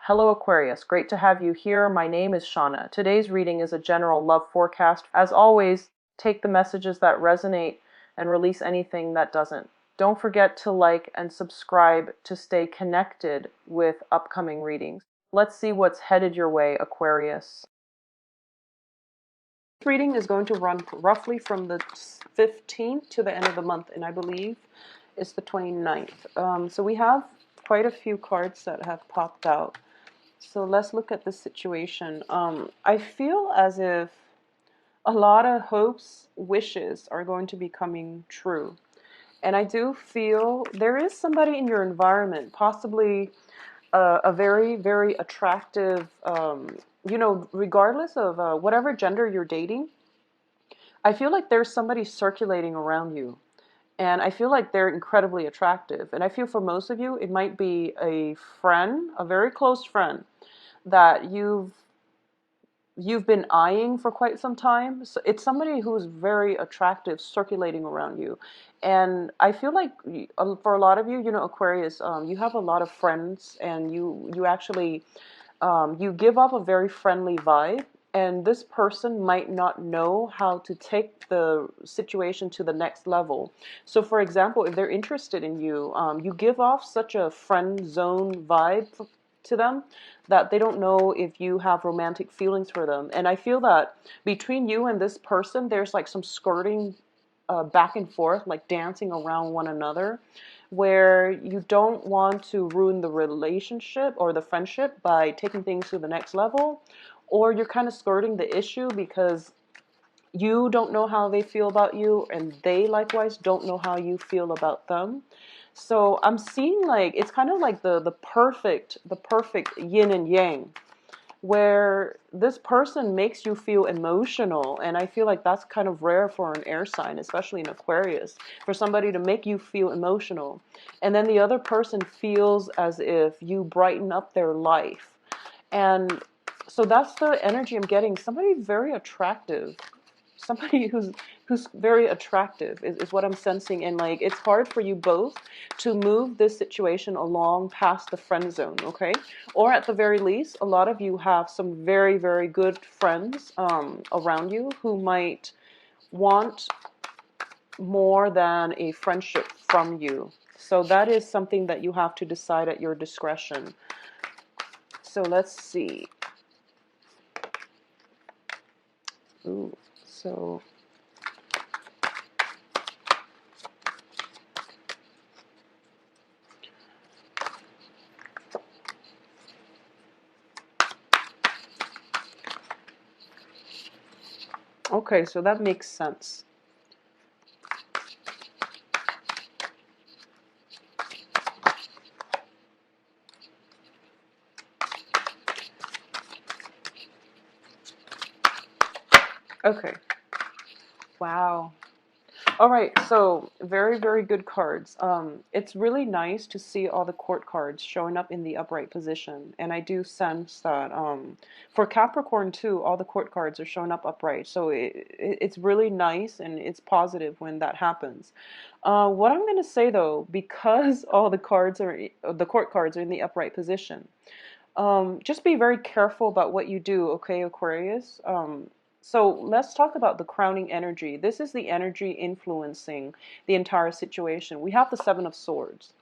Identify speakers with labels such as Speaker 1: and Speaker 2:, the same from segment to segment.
Speaker 1: Hello Aquarius, great to have you here. My name is Shauna. Today's reading is a general love forecast. As always, take the messages that resonate and release anything that doesn't. Don't forget to like and subscribe to stay connected with upcoming readings. Let's see what's headed your way, Aquarius. This reading is going to run roughly from the 15th to the end of the month, and I believe it's the 29th. So we have quite a few cards that have popped out. So let's look at this situation. I feel as if a lot of hopes, wishes are going to be coming true. And I do feel there is somebody in your environment, possibly a very, very attractive, regardless of whatever gender you're dating, I feel like there's somebody circulating around you. And I feel like they're incredibly attractive. And I feel for most of you, it might be a friend, a very close friend that you've been eyeing for quite some time. So it's somebody who's very attractive circulating around you. And I feel like for a lot of you, Aquarius, you have a lot of friends, and you actually you give off a very friendly vibe. And this person might not know how to take the situation to the next level. So, for example, if they're interested in you, you give off such a friend zone vibe to them that they don't know if you have romantic feelings for them. And I feel that between you and this person, there's like some skirting back and forth, like dancing around one another, where you don't want to ruin the relationship or the friendship by taking things to the next level, or you're kind of skirting the issue because you don't know how they feel about you, and they likewise don't know how you feel about them. So I'm seeing like it's kind of like the perfect yin and yang, where this person makes you feel emotional. And I feel like that's kind of rare for an air sign, especially in Aquarius, for somebody to make you feel emotional. And then the other person feels as if you brighten up their life. And so that's the energy I'm getting. Somebody very attractive. Somebody who's very attractive is what I'm sensing. And like it's hard for you both to move this situation along past the friend zone, okay? Or at the very least, a lot of you have some very, very good friends around you who might want more than a friendship from you. So that is something that you have to decide at your discretion. So let's see. Ooh, so okay, so that makes sense. Okay. Wow. All right, so very, very good cards. It's really nice to see all the court cards showing up in the upright position. And I do sense that for Capricorn too, all the court cards are showing up upright. So it's really nice and it's positive when that happens. What I'm going to say though, because all the court cards are in the upright position, just be very careful about what you do, okay, Aquarius? So let's talk about the crowning energy. This is the energy influencing the entire situation. We have the Seven of Swords.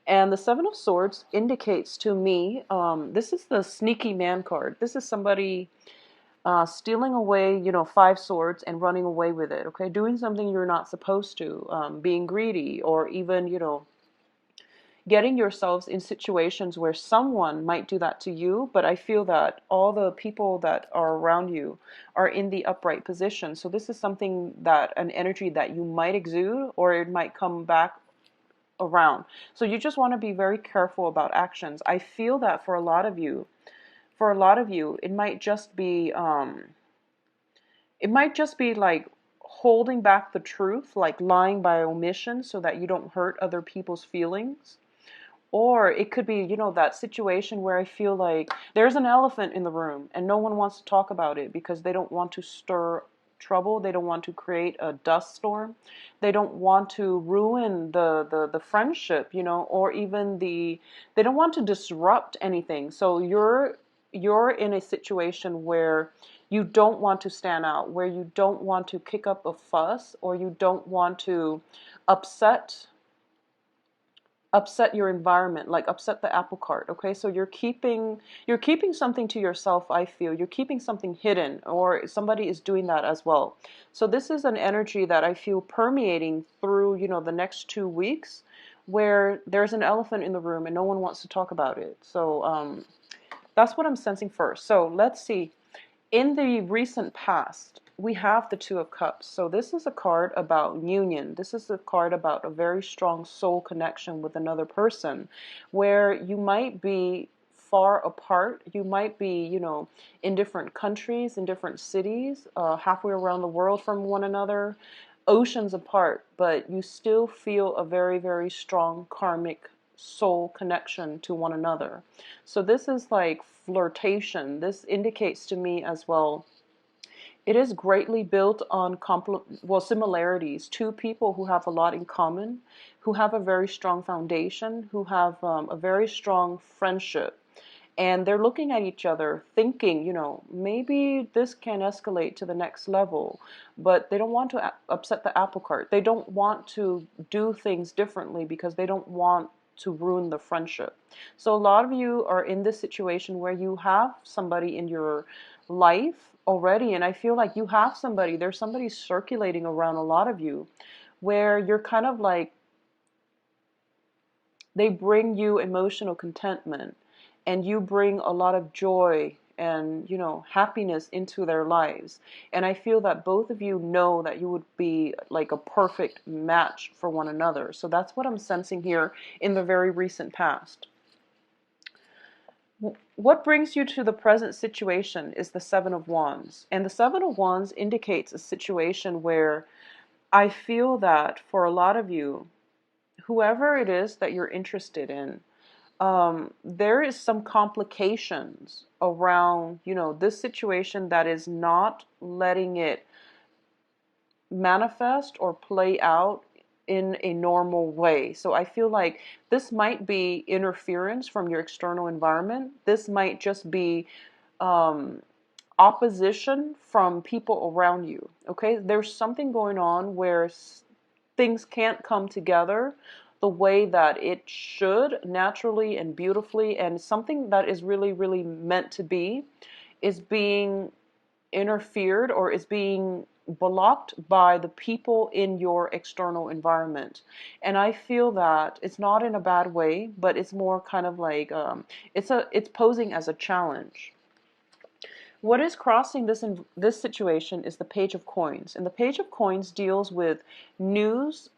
Speaker 1: And the Seven of Swords indicates to me, this is the sneaky man card. This is somebody stealing away, five swords and running away with it, okay? Doing something you're not supposed to, being greedy, or even, getting yourselves in situations where someone might do that to you. But I feel that all the people that are around you are in the upright position. So this is something that an energy that you might exude, or it might come back around. So you just want to be very careful about actions. I feel that for a lot of you, it might just be like holding back the truth, like lying by omission so that you don't hurt other people's feelings. Or it could be, that situation where I feel like there's an elephant in the room and no one wants to talk about it because they don't want to stir trouble. They don't want to create a dust storm. They don't want to ruin the friendship, or even they don't want to disrupt anything. So you're in a situation where you don't want to stand out, where you don't want to kick up a fuss, or you don't want to upset your environment, like upset the apple cart. Okay, so you're keeping something to yourself. I feel you're keeping something hidden, or somebody is doing that as well. So this is an energy that I feel permeating through the next 2 weeks, where there's an elephant in the room and no one wants to talk about it. So that's what I'm sensing first. So let's see. In the recent past, we have the Two of Cups. So this is a card about union. This is a card about a very strong soul connection with another person, where you might be far apart. You might be, in different countries, in different cities, halfway around the world from one another, oceans apart, but you still feel a very, very strong karmic soul connection to one another. So this is like flirtation. This indicates to me as well, it is greatly built on similarities. Two people who have a lot in common, who have a very strong foundation, who have a very strong friendship. And they're looking at each other thinking, maybe this can escalate to the next level, but they don't want to upset the apple cart. They don't want to do things differently because they don't want to ruin the friendship. So a lot of you are in this situation where you have somebody in your life already, and I feel like there's somebody circulating around a lot of you, where you're kind of like, they bring you emotional contentment, and you bring a lot of joy and happiness into their lives. And I feel that both of you know that you would be like a perfect match for one another. So that's what I'm sensing here in the very recent past. What brings you to the present situation is the Seven of Wands. And the Seven of Wands indicates a situation where I feel that for a lot of you, whoever it is that you're interested in, there is some complications around, this situation that is not letting it manifest or play out in a normal way. So I feel like this might be interference from your external environment. This might just be opposition from people around you. Okay, there's something going on where things can't come together the way that it should, naturally and beautifully, and something that is really, really meant to be is being interfered or is being blocked by the people in your external environment. And I feel that it's not in a bad way, but it's more kind of like it's posing as a challenge. What is crossing this situation is the Page of Coins, and the Page of Coins deals with news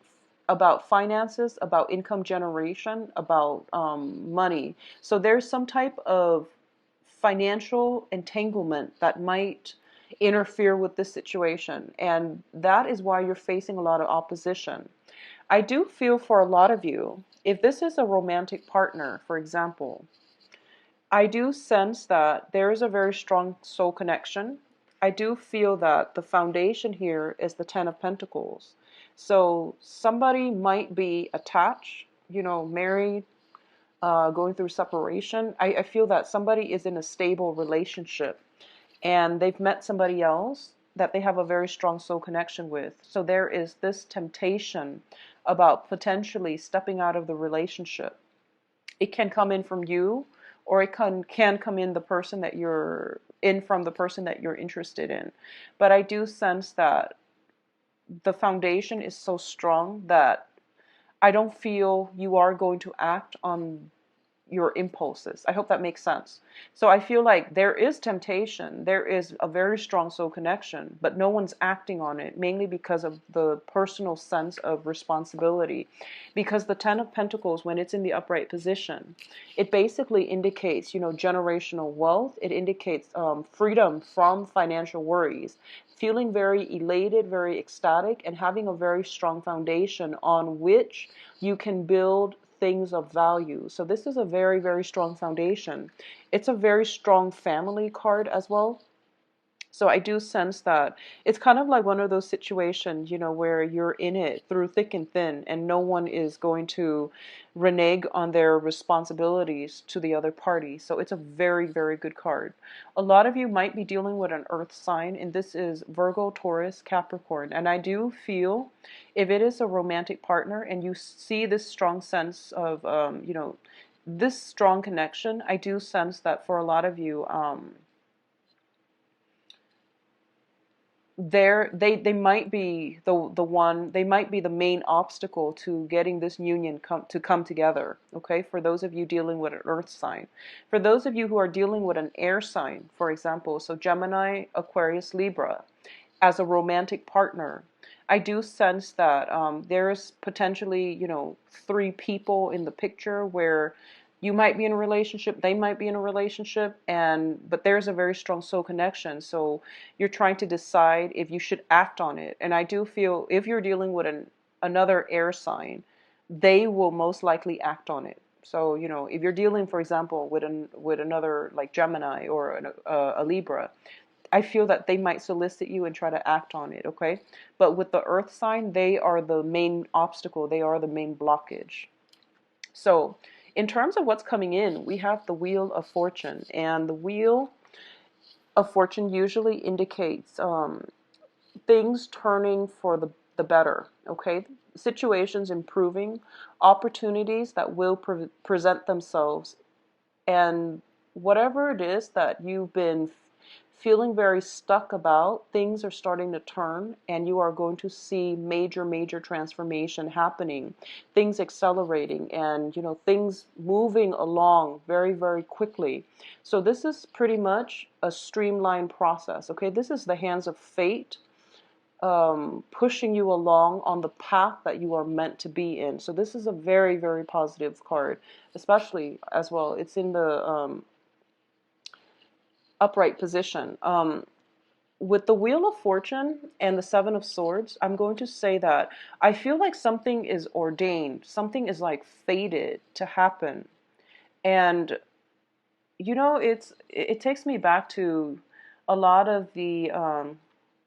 Speaker 1: about finances, about income generation, about money. So there's some type of financial entanglement that might interfere with this situation, and that is why you're facing a lot of opposition. I do feel for a lot of you, if this is a romantic partner, for example, I do sense that there is a very strong soul connection. I do feel that the foundation here is the Ten of Pentacles. So somebody might be attached, married, going through separation. I feel that somebody is in a stable relationship and they've met somebody else that they have a very strong soul connection with. So there is this temptation about potentially stepping out of the relationship. It can come in from you, or it can come in from the person that you're interested in. But I do sense that the foundation is so strong that I don't feel you are going to act on your impulses. I hope that makes sense. So I feel like there is temptation, there is a very strong soul connection, but no one's acting on it, mainly because of the personal sense of responsibility. Because the Ten of Pentacles, when it's in the upright position, it basically indicates, generational wealth. It indicates freedom from financial worries, feeling very elated, very ecstatic, and having a very strong foundation on which you can build things of value. So this is a very, very strong foundation. It's a very strong family card as well. So I do sense that it's kind of like one of those situations, where you're in it through thick and thin, and no one is going to renege on their responsibilities to the other party. So it's a very, very good card. A lot of you might be dealing with an earth sign, and this is Virgo, Taurus, Capricorn. And I do feel if it is a romantic partner and you see this strong sense of, this strong connection, I do sense that for a lot of you, they might be they might be the main obstacle to getting this union come together. Okay, for those of you dealing with an earth sign, for those of you who are dealing with an air sign, for example, so Gemini, Aquarius, Libra, as a romantic partner, I do sense that there's potentially, three people in the picture where you might be in a relationship, they might be in a relationship, but there's a very strong soul connection. So you're trying to decide if you should act on it. And I do feel if you're dealing with another air sign, they will most likely act on it. So, if you're dealing, for example, with another like Gemini or a Libra, I feel that they might solicit you and try to act on it, okay? But with the earth sign, they are the main obstacle. They are the main blockage. So in terms of what's coming in, we have the Wheel of Fortune. And the Wheel of Fortune usually indicates things turning for the better, okay? Situations improving, opportunities that will present themselves, and whatever it is that you've been feeling very stuck about, things are starting to turn, and you are going to see major, major transformation happening, things accelerating, and things moving along very, very quickly. So this is pretty much a streamlined process. Okay, this is the hands of fate pushing you along on the path that you are meant to be in. So this is a very, very positive card, especially as well. It's in the upright position. With the Wheel of Fortune and the Seven of Swords, I'm going to say that I feel like something is ordained, something is like fated to happen. And it takes me back to a lot of the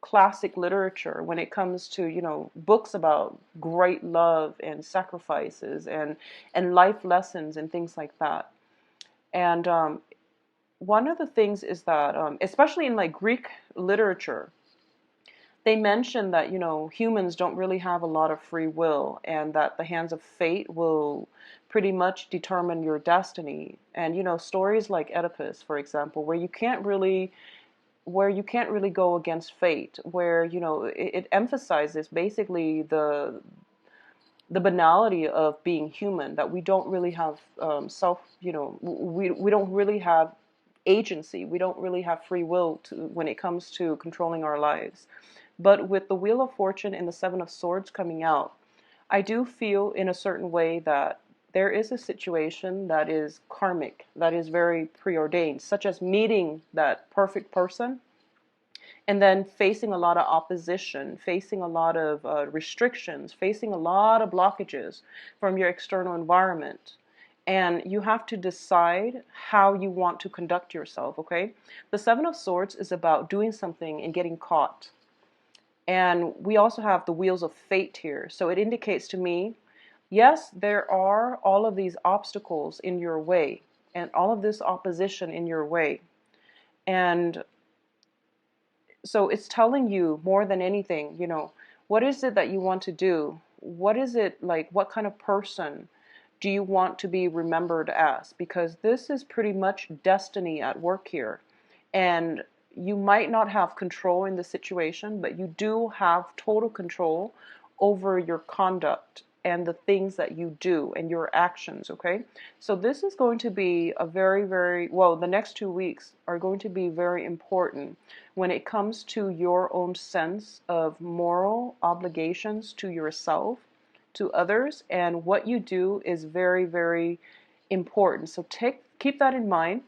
Speaker 1: classic literature when it comes to books about great love and sacrifices and life lessons and things like that. And one of the things is that especially in like Greek literature, they mention that humans don't really have a lot of free will, and that the hands of fate will pretty much determine your destiny. And stories like Oedipus, for example, where you can't really go against fate, where it emphasizes basically the banality of being human, that we don't really have we don't really have agency, we don't really have free will when it comes to controlling our lives. But with the Wheel of Fortune and the Seven of Swords coming out, I do feel in a certain way that there is a situation that is karmic, that is very preordained, such as meeting that perfect person and then facing a lot of opposition, facing a lot of restrictions, facing a lot of blockages from your external environment. And you have to decide how you want to conduct yourself, okay? The Seven of Swords is about doing something and getting caught. And we also have the Wheels of Fate here. So it indicates to me, yes, there are all of these obstacles in your way and all of this opposition in your way. And so it's telling you more than anything, what is it that you want to do? What is it like? What kind of person do you want to be remembered as? Because this is pretty much destiny at work here. And you might not have control in the situation, but you do have total control over your conduct and the things that you do and your actions, okay? So this is going to be a very, very, well, the next 2 weeks are going to be very important when it comes to your own sense of moral obligations to yourself, to others, and what you do is very, very important. So keep that in mind,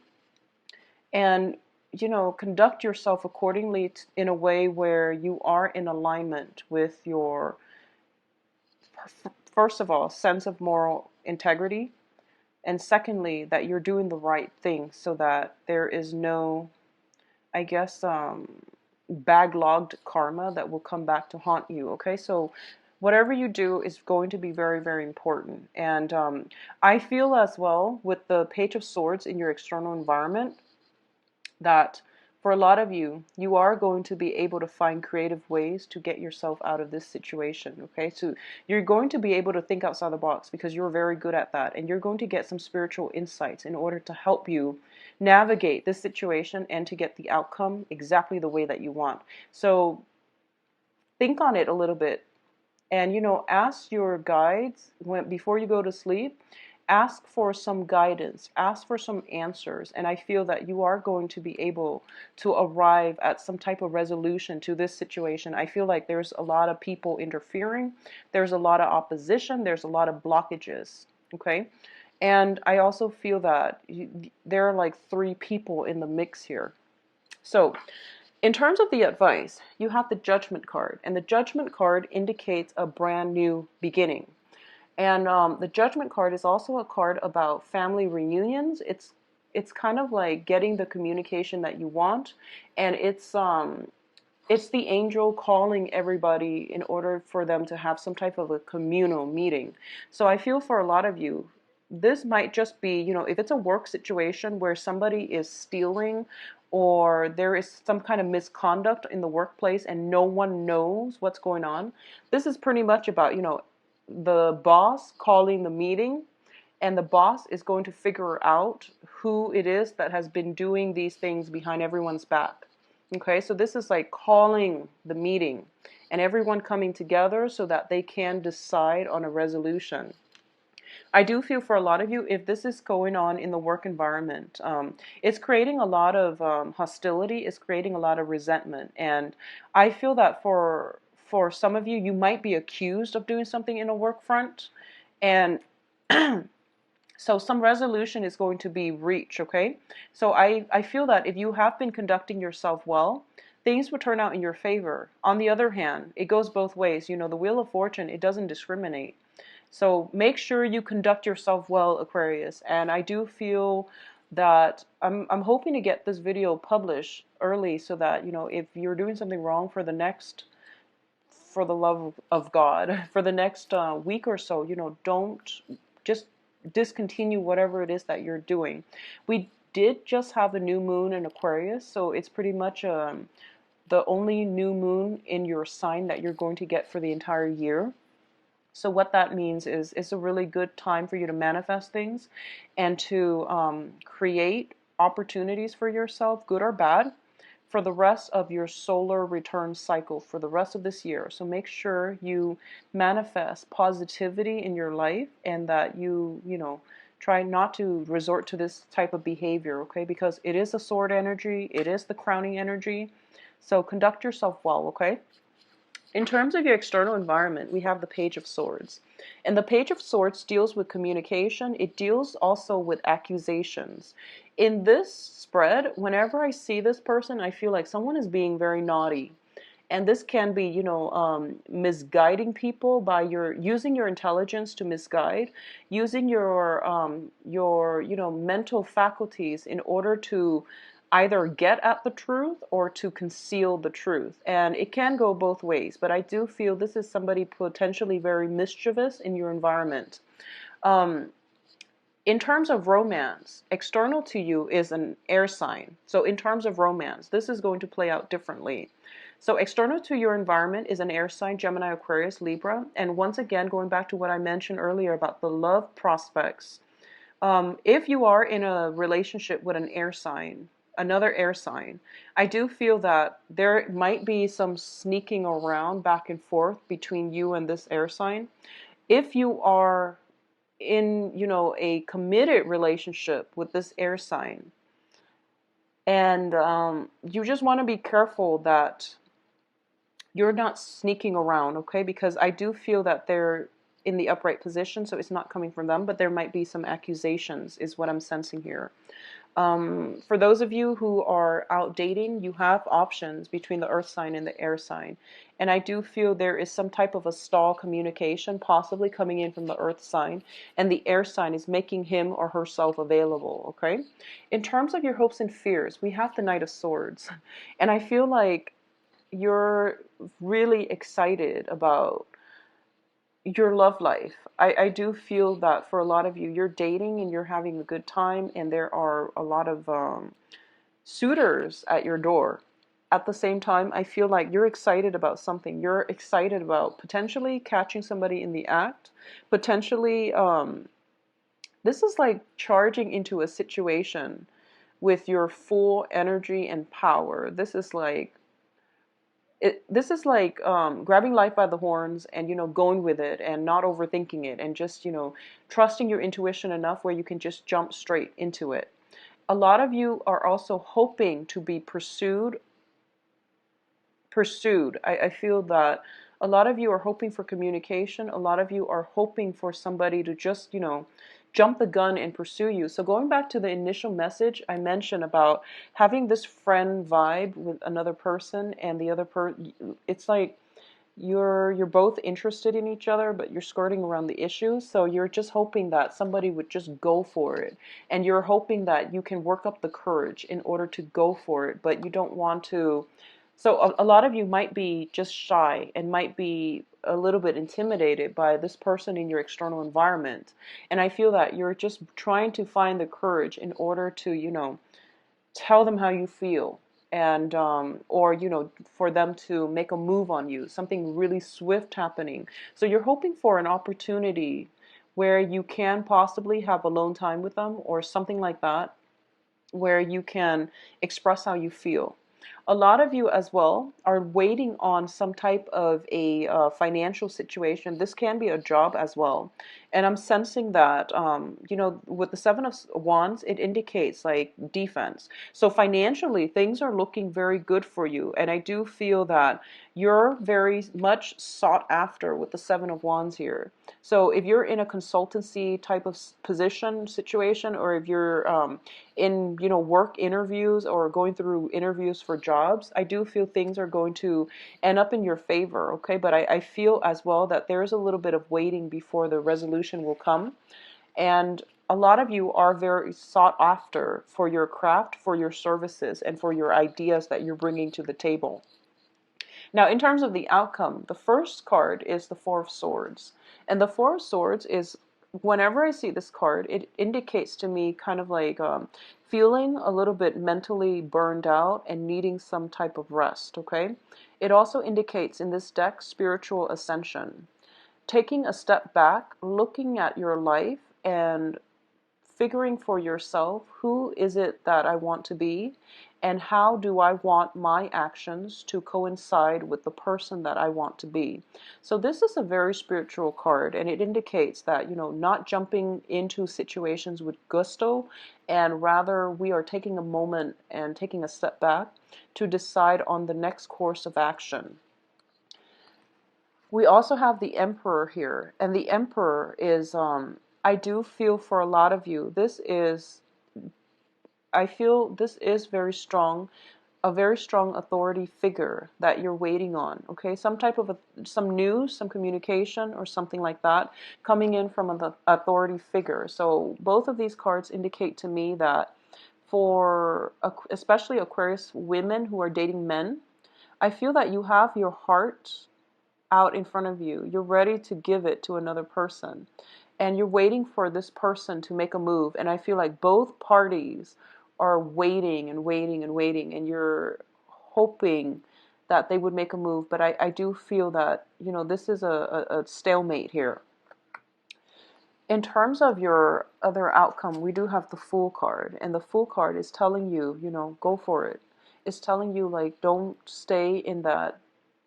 Speaker 1: and conduct yourself accordingly in a way where you are in alignment with your, first of all, sense of moral integrity, and secondly, that you're doing the right thing so that there is no, I guess, backlogged karma that will come back to haunt you. Okay, so whatever you do is going to be very, very important. And I feel as well with the Page of Swords in your external environment that for a lot of you, you are going to be able to find creative ways to get yourself out of this situation. Okay, so you're going to be able to think outside the box because you're very good at that, and you're going to get some spiritual insights in order to help you navigate this situation and to get the outcome exactly the way that you want. So think on it a little bit, and ask your guides before you go to sleep. Ask for some guidance, ask for some answers, and I feel that you are going to be able to arrive at some type of resolution to this situation. I feel like there's a lot of people interfering, there's a lot of opposition, there's a lot of blockages. Okay, and I also feel that there are like three people in the mix here. So in terms of the advice, you have the Judgment card, and the Judgment card indicates a brand new beginning. And the Judgment card is also a card about family reunions. It's kind of like getting the communication that you want, and it's the angel calling everybody in order for them to have some type of a communal meeting. So I feel for a lot of you, this might just be, if it's a work situation where somebody is stealing or there is some kind of misconduct in the workplace and no one knows what's going on, this is pretty much about, the boss calling the meeting, and the boss is going to figure out who it is that has been doing these things behind everyone's back. Okay, so this is like calling the meeting and everyone coming together so that they can decide on a resolution. I do feel for a lot of you, if this is going on in the work environment, it's creating a lot of hostility, it's creating a lot of resentment. And I feel that for some of you, you might be accused of doing something in a work front. And so some resolution is going to be reached, okay? So I feel that if you have been conducting yourself well, things will turn out in your favor. On the other hand, it goes both ways. The Wheel of Fortune, it doesn't discriminate. So make sure you conduct yourself well, Aquarius. And I do feel that I'm hoping to get this video published early so that, if you're doing something wrong for the love of God, for the next week or so, don't just discontinue whatever it is that you're doing. We did just have a new moon in Aquarius, so it's pretty much the only new moon in your sign that you're going to get for the entire year. So what that means is it's a really good time for you to manifest things and to create opportunities for yourself, good or bad, for the rest of your solar return cycle for the rest of this year. So make sure you manifest positivity in your life and that you try not to resort to this type of behavior, okay? Because it is a sword energy, it is the crowning energy. So conduct yourself well, okay? In terms of your external environment, we have the Page of Swords. And the Page of Swords deals with communication. It deals also with accusations. In this spread, whenever I see this person, I feel like someone is being very naughty. And this can be, misguiding people by using your intelligence to misguide, using your mental faculties in order to either get at the truth or to conceal the truth. And it can go both ways, but I do feel this is somebody potentially very mischievous in your environment. In terms of romance, external to you is an air sign. So in terms of romance, this is going to play out differently. So external to your environment is an air sign, Gemini, Aquarius, Libra. And once again, going back to what I mentioned earlier about the love prospects, if you are in a relationship with an air sign, another air sign, I do feel that there might be some sneaking around back and forth between you and this air sign. If you are in, a committed relationship with this air sign, and you just want to be careful that you're not sneaking around, okay? Because I do feel that they're in the upright position, so it's not coming from them, but there might be some accusations, is what I'm sensing here. For those of you who are out dating, you have options between the earth sign and the air sign. And I do feel there is some type of a stall communication possibly coming in from the earth sign, and the air sign is making him or herself available, okay? In terms of your hopes and fears, we have the Knight of Swords. And I feel like you're really excited about your love life. I do feel that for a lot of you, you're dating and you're having a good time, and there are a lot of suitors at your door. At the same time, I feel like you're excited about something. You're excited about potentially catching somebody in the act, potentially, this is like charging into a situation with your full energy and power. This is like grabbing life by the horns and, going with it and not overthinking it and just, trusting your intuition enough where you can just jump straight into it. A lot of you are also hoping to be pursued. I feel that a lot of you are hoping for communication. A lot of you are hoping for somebody to just, jump the gun and pursue you. So going back to the initial message I mentioned about having this friend vibe with another person, and the other it's like you're both interested in each other, but you're skirting around the issue. So you're just hoping that somebody would just go for it. And you're hoping that you can work up the courage in order to go for it, but you don't want to. So a lot of you might be just shy and might be a little bit intimidated by this person in your external environment. And I feel that you're just trying to find the courage in order to, tell them how you feel, and or for them to make a move on you, something really swift happening. So you're hoping for an opportunity where you can possibly have alone time with them or something like that, where you can express how you feel. A lot of you as well are waiting on some type of a financial situation. This can be a job as well. And I'm sensing that, with the Seven of Wands, it indicates like defense. So financially, things are looking very good for you. And I do feel that you're very much sought after with the Seven of Wands here. So if you're in a consultancy type of position situation, or if you're in work interviews or going through interviews for jobs, I do feel things are going to end up in your favor. Okay, but I feel as well that there's a little bit of waiting before the resolution will come. And a lot of you are very sought after for your craft, for your services, and for your ideas that you're bringing to the table. Now, in terms of the outcome, the first card is the Four of Swords. And the Four of Swords is, whenever I see this card, it indicates to me kind of like feeling a little bit mentally burned out and needing some type of rest, okay? It also indicates in this deck spiritual ascension. Taking a step back, looking at your life and figuring for yourself, who is it that I want to be, and how do I want my actions to coincide with the person that I want to be. So this is a very spiritual card, and it indicates that, not jumping into situations with gusto, and rather we are taking a moment and taking a step back to decide on the next course of action. We also have the Emperor here, and the Emperor is, I do feel for a lot of you, I feel this is very strong, a very strong authority figure that you're waiting on, okay? Some type of, some news, some communication, or something like that coming in from an authority figure. So both of these cards indicate to me that for, especially Aquarius women who are dating men, I feel that you have your heart out in front of you. You're ready to give it to another person. And you're waiting for this person to make a move. And I feel like both parties are waiting and waiting and waiting. And you're hoping that they would make a move. But I do feel that, this is a stalemate here. In terms of your other outcome, we do have the Fool card. And the Fool card is telling you, go for it. It's telling you, like, don't stay in that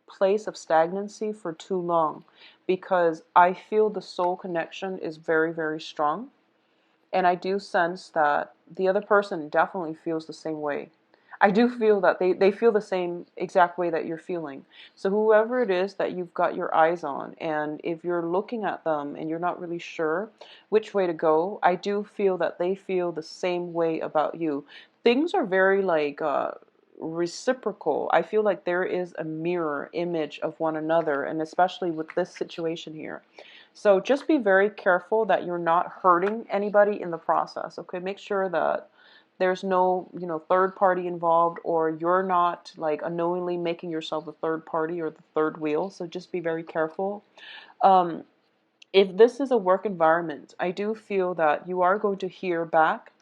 Speaker 1: place of stagnancy for too long, because I feel the soul connection is very, very strong. And I do sense that the other person definitely feels the same way. I do feel that they feel the same exact way that you're feeling. So whoever it is that you've got your eyes on, and if you're looking at them and you're not really sure which way to go, I do feel that they feel the same way about you. Things are very like reciprocal. I feel like there is a mirror image of one another, and especially with this situation here. So just be very careful that you're not hurting anybody in the process, okay? Make sure that There's no, third party involved, or you're not like unknowingly making yourself the third party or the third wheel. So just be very careful. Um, if this is a work environment, I do feel that you are going to hear back,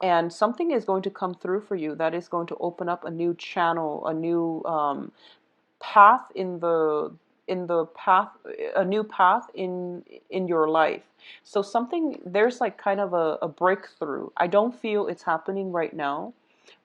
Speaker 1: and something is going to come through for you that is going to open up a new channel, a new path in the path, a new path in your life. So something, there's like kind of a breakthrough. I don't feel it's happening right now,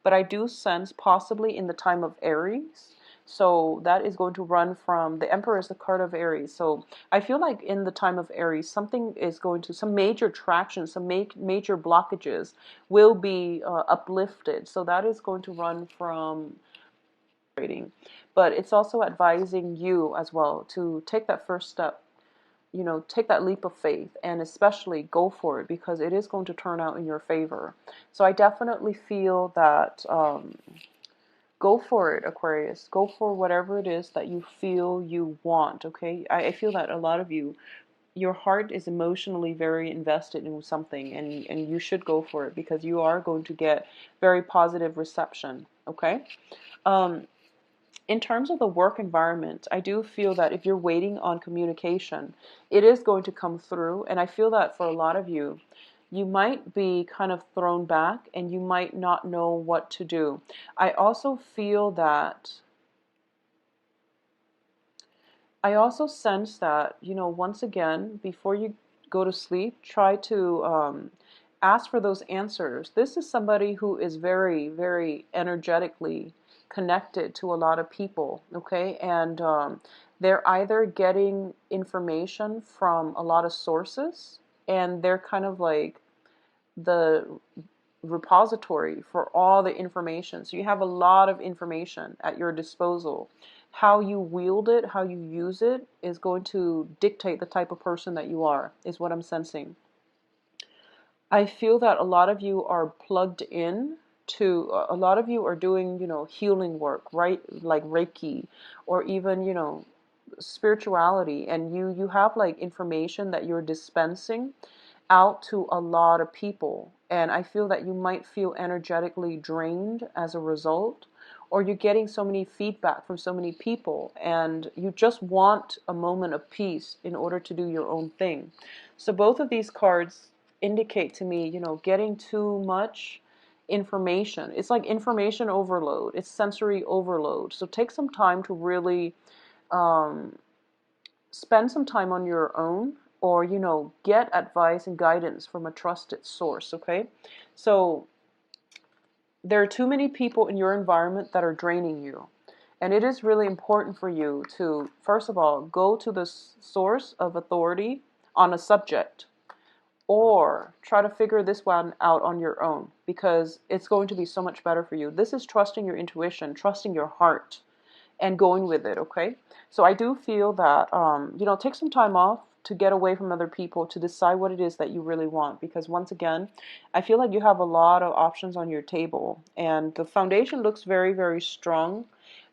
Speaker 1: but I do sense possibly in the time of Aries. So that is going to run from, the Emperor is the card of Aries. So I feel like in the time of Aries, something is going to, some major traction, some major blockages will be uplifted. So that is going to run from trading. But it's also advising you as well to take that first step, take that leap of faith, and especially go for it, because it is going to turn out in your favor. So I definitely feel that go for it, Aquarius. Go for whatever it is that you feel you want, okay? I feel that a lot of you, your heart is emotionally very invested in something, and you should go for it, because you are going to get very positive reception, okay? In terms of the work environment, I do feel that if you're waiting on communication, it is going to come through. And I feel that for a lot of you, you might be kind of thrown back and you might not know what to do. I also feel that, I also sense that, once again, before you go to sleep, try to ask for those answers. This is somebody who is very, very energetically connected to a lot of people, okay? And they're either getting information from a lot of sources, and they're kind of like the repository for all the information. So you have a lot of information at your disposal. How you wield it, how you use it, is going to dictate the type of person that you are, is what I'm sensing. I feel that a lot of you are plugged in to, a lot of you are doing, healing work, right? Like Reiki, or even, spirituality, and you have like information that you're dispensing out to a lot of people. And I feel that you might feel energetically drained as a result, or you're getting so many feedback from so many people and you just want a moment of peace in order to do your own thing. So both of these cards indicate to me, getting too much information. It's like information overload. It's sensory overload. So take some time to really um, spend some time on your own, or get advice and guidance from a trusted source, okay? So there are too many people in your environment that are draining you, and it is really important for you to, first of all, go to the source of authority on a subject, or try to figure this one out on your own, because it's going to be so much better for you. This is trusting your intuition, trusting your heart, and going with it, okay? So I do feel that, take some time off to get away from other people, to decide what it is that you really want. Because once again, I feel like you have a lot of options on your table, and the foundation looks very, very strong.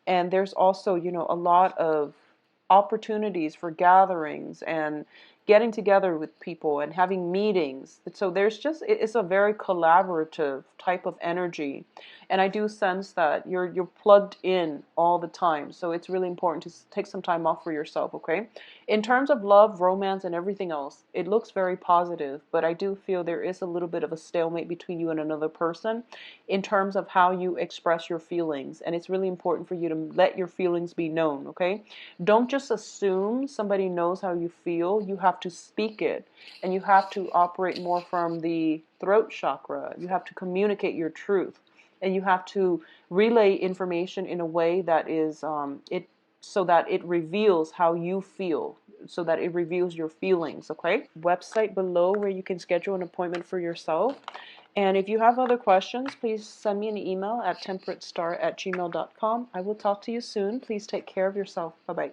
Speaker 1: And there's also, a lot of opportunities for gatherings and getting together with people and having meetings. So there's just, it's a very collaborative type of energy. And I do sense that you're plugged in all the time. So it's really important to take some time off for yourself, okay? In terms of love, romance, and everything else, it looks very positive, but I do feel there is a little bit of a stalemate between you and another person in terms of how you express your feelings. And it's really important for you to let your feelings be known, okay? Don't just assume somebody knows how you feel. You have to speak it, and you have to operate more from the throat chakra. You have to communicate your truth, and you have to relay information in a way that is so that it reveals how you feel, so that it reveals your feelings, okay? Website below where you can schedule an appointment for yourself. And if you have other questions, please send me an email at temperatestar@gmail.com. I will talk to you soon. Please take care of yourself. Bye-bye.